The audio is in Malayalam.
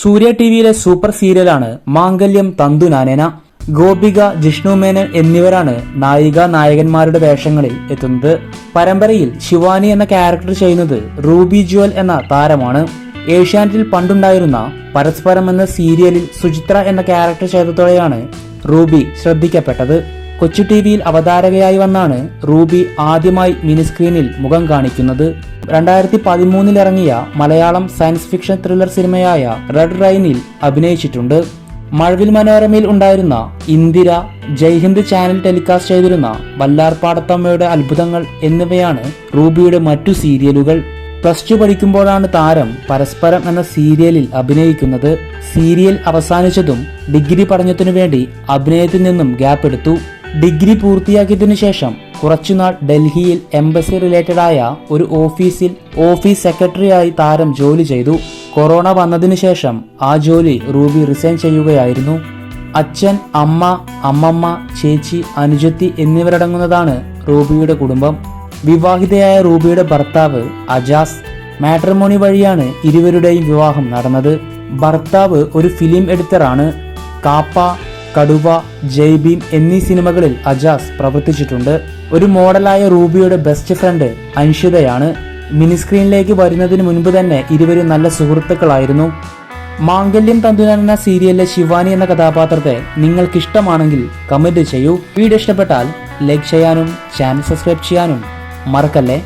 സൂര്യ ടിവിയിലെ സൂപ്പർ സീരിയലാണ് മാംഗല്യം തന്തുനാനേന. ഗോപിക, ജിഷ്ണു മേനൻ എന്നിവരാണ് നായിക നായകന്മാരുടെ വേഷങ്ങളിൽ എത്തുന്നത്. പരമ്പരയിൽ ശിവാനി എന്ന ക്യാരക്ടർ ചെയ്യുന്നത് റൂബി ജുവൽ എന്ന താരമാണ്. ഏഷ്യാനെറ്റിൽ പണ്ടുണ്ടായിരുന്ന പരസ്പരം എന്ന സീരിയലിൽ സുചിത്ര എന്ന ക്യാരക്ടർ ചെയ്തതോടെയാണ് റൂബി ശ്രദ്ധിക്കപ്പെട്ടത്. കൊച്ചു ടിവിയിൽ അവതാരകയായി വന്നാണ് റൂബി ആദ്യമായി മിനിസ്ക്രീനിൽ മുഖം കാണിക്കുന്നത്. 2013 ഇറങ്ങിയ മലയാളം സയൻസ് ഫിക്ഷൻ ത്രില്ലർ സിനിമയായ റെഡ് റൈനിൽ അഭിനയിച്ചിട്ടുണ്ട്. മഴവിൽ മനോരമയിൽ ഉണ്ടായിരുന്ന ഇന്ദിര, ജയ്ഹിന്ദ് ചാനൽ ടെലികാസ്റ്റ് ചെയ്തിരുന്ന വല്ലാർപാടത്തമ്മയുടെ അത്ഭുതങ്ങൾ എന്നിവയാണ് റൂബിയുടെ മറ്റു സീരിയലുകൾ. +2 പഠിക്കുമ്പോഴാണ് താരം പരസ്പരം എന്ന സീരിയലിൽ അഭിനയിക്കുന്നത്. സീരിയൽ അവസാനിച്ചതും ഡിഗ്രി പഠനത്തിനു വേണ്ടി അഭിനയത്തിൽ നിന്നും ഗ്യാപ്പ് എടുത്തു. ഡിഗ്രി പൂർത്തിയാക്കിയതിനു ശേഷം കുറച്ചുനാൾ ഡൽഹിയിൽ എംബസി റിലേറ്റഡ് ആയ ഒരു ഓഫീസ് സെക്രട്ടറിയായി താരം ജോലി ചെയ്തു. കൊറോണ വന്നതിനു ശേഷം ആ ജോലി റൂബി റിസൈൻ ചെയ്യുകയായിരുന്നു. അച്ഛൻ, അമ്മ, അമ്മമ്മ, ചേച്ചി, അനുജത്തി എന്നിവരടങ്ങുന്നതാണ് റൂബിയുടെ കുടുംബം. വിവാഹിതയായ റൂബിയുടെ ഭർത്താവ് അജാസ്. മാട്രിമോണി വഴിയാണ് ഇരുവരുടെയും വിവാഹം നടന്നത്. ഭർത്താവ് ഒരു ഫിലിം എഡിറ്ററാണ്. കാപ്പ, കടുവ, ജയ് ഭീം എന്നീ സിനിമകളിൽ അജാസ് പ്രവർത്തിച്ചിട്ടുണ്ട്. ഒരു മോഡലായ റൂബിയുടെ ബെസ്റ്റ് ഫ്രണ്ട് അൻഷിതയാണ്. മിനിസ്ക്രീനിലേക്ക് വരുന്നതിന് മുൻപ് തന്നെ ഇരുവരും നല്ല സുഹൃത്തുക്കളായിരുന്നു. മാംഗല്യം തന്തുനാന സീരിയലിലെ ശിവാനി എന്ന കഥാപാത്രത്തെ നിങ്ങൾക്കിഷ്ടമാണെങ്കിൽ കമന്റ് ചെയ്യൂ. വീഡിയോ ഇഷ്ടപ്പെട്ടാൽ ലൈക്ക് ചെയ്യാനും ചാനൽ സബ്സ്ക്രൈബ് ചെയ്യാനും മറക്കല്ലേ.